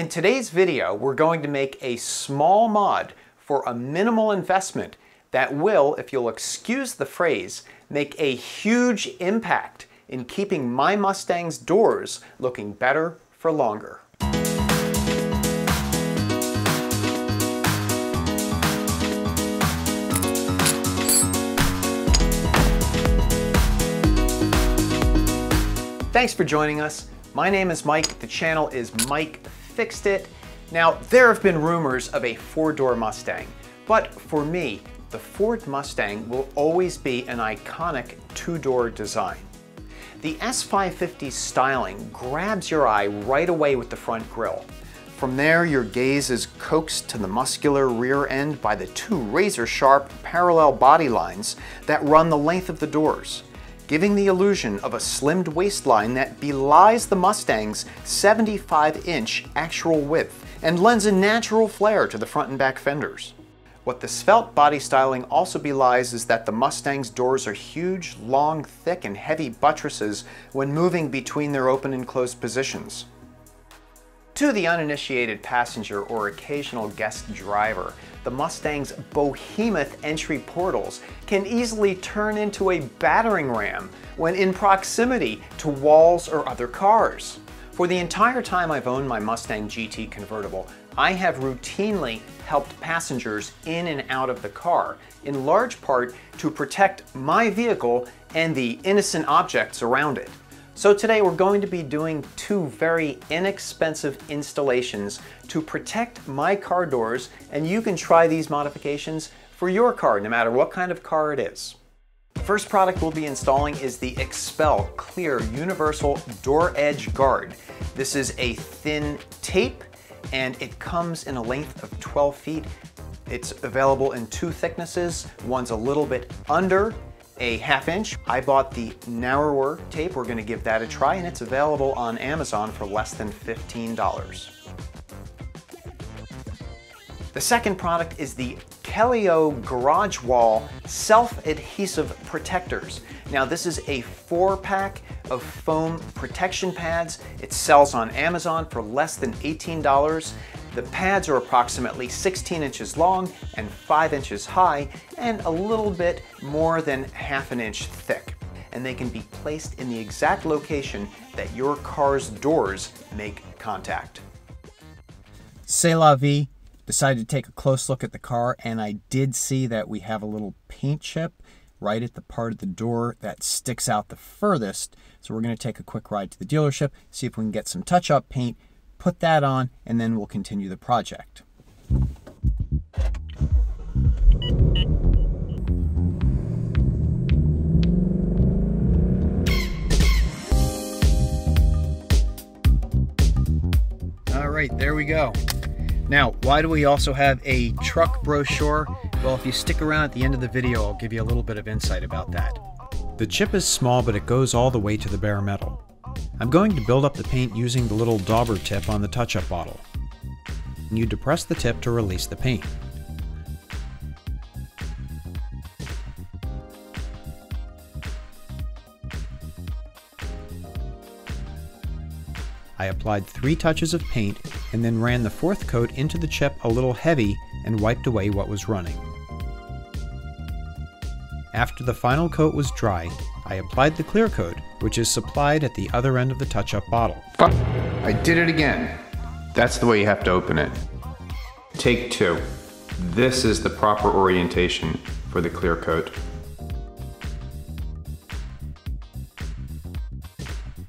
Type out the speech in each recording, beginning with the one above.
In today's video, we're going to make a small mod for a minimal investment that will, if you'll excuse the phrase, make a huge impact in keeping my Mustang's doors looking better for longer. Thanks for joining us. My name is Mike. The channel is Mike Fixed It. Now, there have been rumors of a four-door Mustang, but for me, the Ford Mustang will always be an iconic two-door design. The S550's styling grabs your eye right away with the front grille. From there, your gaze is coaxed to the muscular rear end by the two razor-sharp parallel body lines that run the length of the doors, giving the illusion of a slimmed waistline that belies the Mustang's 75-inch actual width and lends a natural flair to the front and back fenders. What the svelte body styling also belies is that the Mustang's doors are huge, long, thick, and heavy buttresses when moving between their open and closed positions. To the uninitiated passenger or occasional guest driver, the Mustang's behemoth entry portals can easily turn into a battering ram when in proximity to walls or other cars. For the entire time I've owned my Mustang GT convertible, I have routinely helped passengers in and out of the car, in large part to protect my vehicle and the innocent objects around it. So today we're going to be doing two very inexpensive installations to protect my car doors, and you can try these modifications for your car, no matter what kind of car it is. The first product we'll be installing is the XPEL Clear Universal Door Edge Guard. This is a thin tape, and it comes in a length of 12 feet. It's available in two thicknesses. One's a little bit under a ½ inch. I bought the narrower tape. We're going to give that a try, and it's available on Amazon for less than $15. The second product is the KELIIYO Garage Wall Self-Adhesive Protectors. Now, this is a 4-pack of foam protection pads. It sells on Amazon for less than $18. The pads are approximately 16 inches long and 5 inches high and a little bit more than ½ an inch thick. And they can be placed in the exact location that your car's doors make contact. C'est la vie. Decided to take a close look at the car, and I did see that we have a little paint chip right at the part of the door that sticks out the furthest. So we're going to take a quick ride to the dealership, see if we can get some touch-up paint, put that on, and then we'll continue the project. All right, there we go. Now, why do we also have a truck brochure? Well, if you stick around at the end of the video, I'll give you a little bit of insight about that. The chip is small, but it goes all the way to the bare metal. I'm going to build up the paint using the little dauber tip on the touch-up bottle. And you depress the tip to release the paint. I applied 3 touches of paint and then ran the 4th coat into the chip a little heavy and wiped away what was running. After the final coat was dry, I applied the clear coat, which is supplied at the other end of the touch-up bottle. I did it again. That's the way you have to open it. Take 2. This is the proper orientation for the clear coat.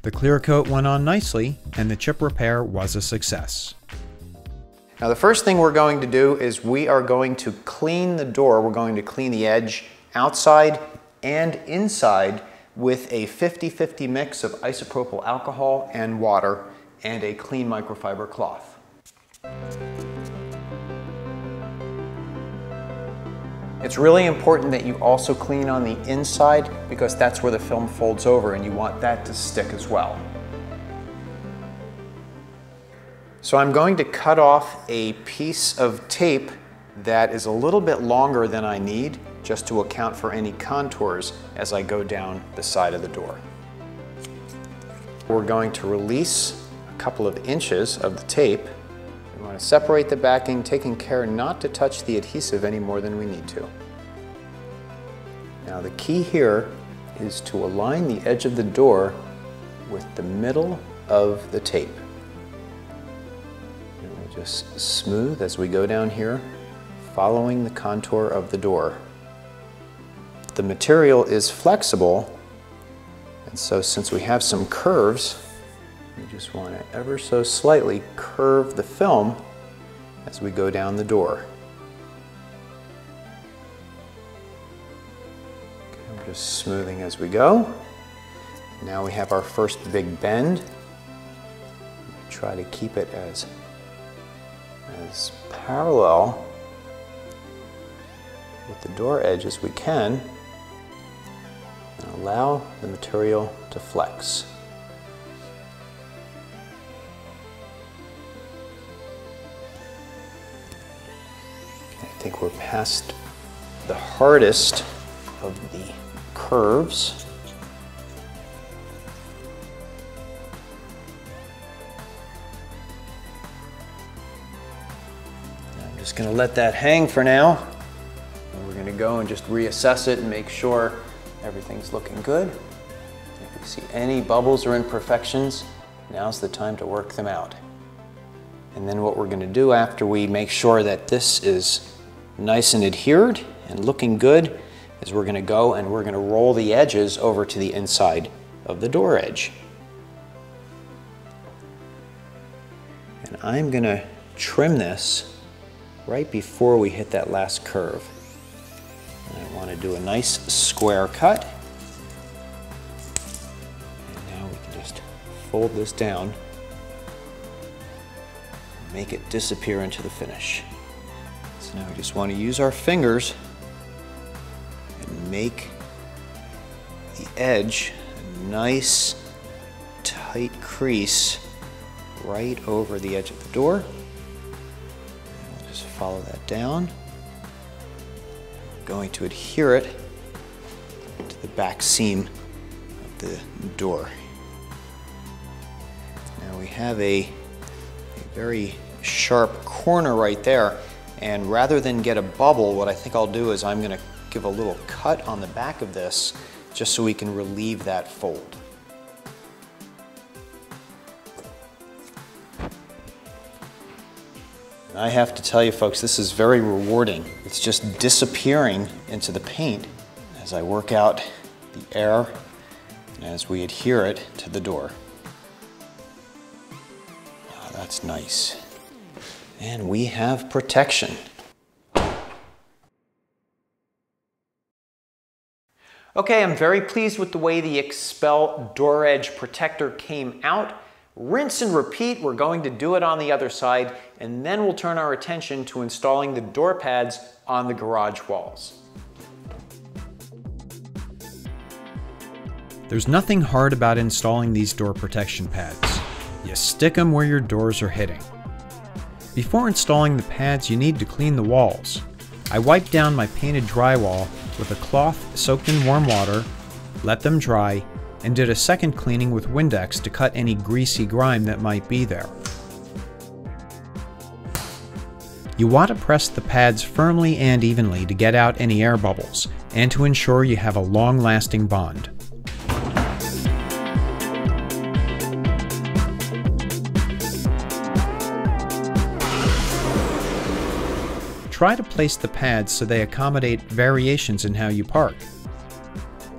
The clear coat went on nicely, and the chip repair was a success. Now, the first thing we're going to do is we are going to clean the door. We're going to clean the edge outside and inside with a 50-50 mix of isopropyl alcohol and water and a clean microfiber cloth. It's really important that you also clean on the inside because that's where the film folds over, and you want that to stick as well. So I'm going to cut off a piece of tape that is a little bit longer than I need, just to account for any contours as I go down the side of the door. We're going to release a couple of inches of the tape We want to separate the backing, taking care not to touch the adhesive any more than we need to. Now the key here is to align the edge of the door with the middle of the tape. And we'll just smooth as we go down here, following the contour of the door. The material is flexible, and so since we have some curves, we just want to ever so slightly curve the film as we go down the door. Okay, I'm just smoothing as we go. Now we have our first big bend. Try to keep it as parallel with the door edge as we can, and allow the material to flex. Okay, I think we're past the hardest of the curves. I'm just going to let that hang for now. And we're going to go and just reassess it and make sure everything's looking good. If we see any bubbles or imperfections, now's the time to work them out. And then what we're going to do after we make sure that this is nice and adhered and looking good is we're going to go and we're going to roll the edges over to the inside of the door edge. And I'm going to trim this right before we hit that last curve. And I want to do a nice square cut. And now we can just fold this down and make it disappear into the finish. So now we just want to use our fingers and make the edge a nice tight crease right over the edge of the door. Just follow that down. I'm going to adhere it to the back seam of the door. Now we have a very sharp corner right there, and rather than get a bubble, what I think I'll do is I'm going to give a little cut on the back of this just so we can relieve that fold. I have to tell you folks, this is very rewarding. It's just disappearing into the paint as I work out the air and as we adhere it to the door. Oh, that's nice. And we have protection. Okay, I'm very pleased with the way the XPEL door edge protector came out. Rinse and repeat, we're going to do it on the other side, and then we'll turn our attention to installing the door pads on the garage walls. There's nothing hard about installing these door protection pads. You stick them where your doors are hitting. Before installing the pads, you need to clean the walls. I wiped down my painted drywall with a cloth soaked in warm water, let them dry, and did a second cleaning with Windex to cut any greasy grime that might be there. You want to press the pads firmly and evenly to get out any air bubbles, and to ensure you have a long-lasting bond. Try to place the pads so they accommodate variations in how you park.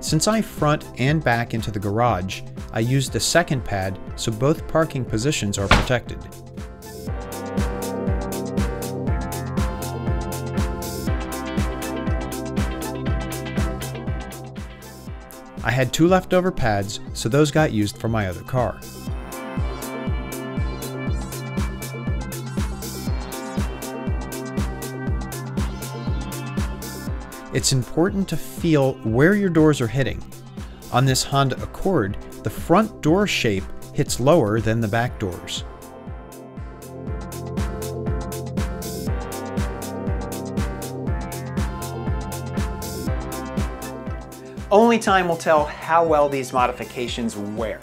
Since I front and back into the garage, I used a second pad so both parking positions are protected. I had 2 leftover pads, so those got used for my other car. It's important to feel where your doors are hitting. On this Honda Accord, the front door shape hits lower than the back doors. Only time will tell how well these modifications wear.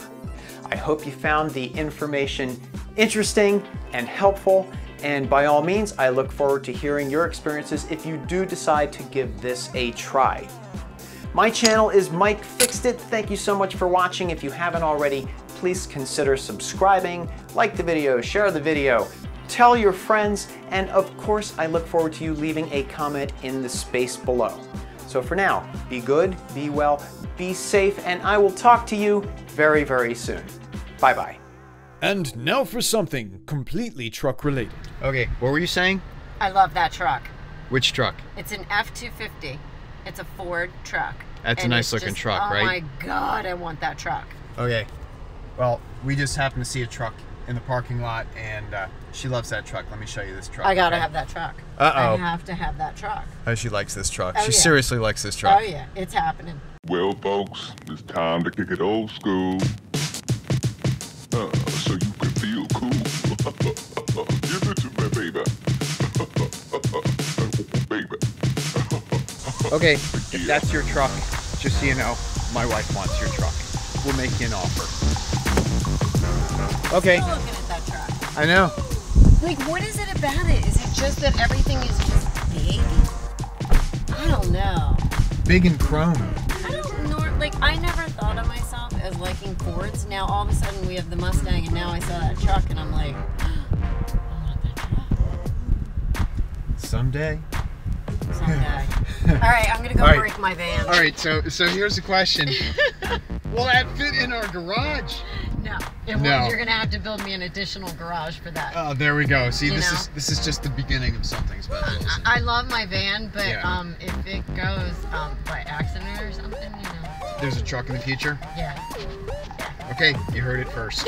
I hope you found the information interesting and helpful, And by all means, I look forward to hearing your experiences if you do decide to give this a try. My channel is Mike Fixed It. Thank you so much for watching. If you haven't already, please consider subscribing, like the video, share the video, tell your friends, and of course, I look forward to you leaving a comment in the space below. So for now, be good, be well, be safe, and I will talk to you very, very soon. Bye-bye. And now for something completely truck related. Okay, what were you saying? I love that truck. Which truck? It's an F-250. It's a Ford truck. That's a nice looking truck, right? Oh my God, I want that truck. Okay, well, we just happened to see a truck in the parking lot, and she loves that truck. Let me show you this truck. I gotta have that truck. Uh-oh. I have to have that truck. Oh, she likes this truck. Oh, She yeah. seriously likes this truck. Oh yeah, it's happening. Well, folks, it's time to kick it old school. So you can feel cool. Give it to me, baby. Baby. Okay, if that's your truck, just so you know, my wife wants your truck. We'll make you an offer. Okay, Still looking at that truck. I know. Like, what is it about it? Is it just that everything is just big? I don't know. Big and chrome. I don't know. Like, I never thought of myself as liking Fords. Now all of a sudden we have the Mustang, and now I saw that truck, and I'm like, I want that truck. Someday. Someday. All right, I'm gonna go All right. break my van. All right, so here's the question. Will that fit in our garage? No, No. You're gonna have to build me an additional garage for that. Oh, there we go. See, You know? this is just the beginning of something special. I love my van, but Yeah. if it goes by accident or something, you know. There's a truck in the future? Yeah. Okay, you heard it first.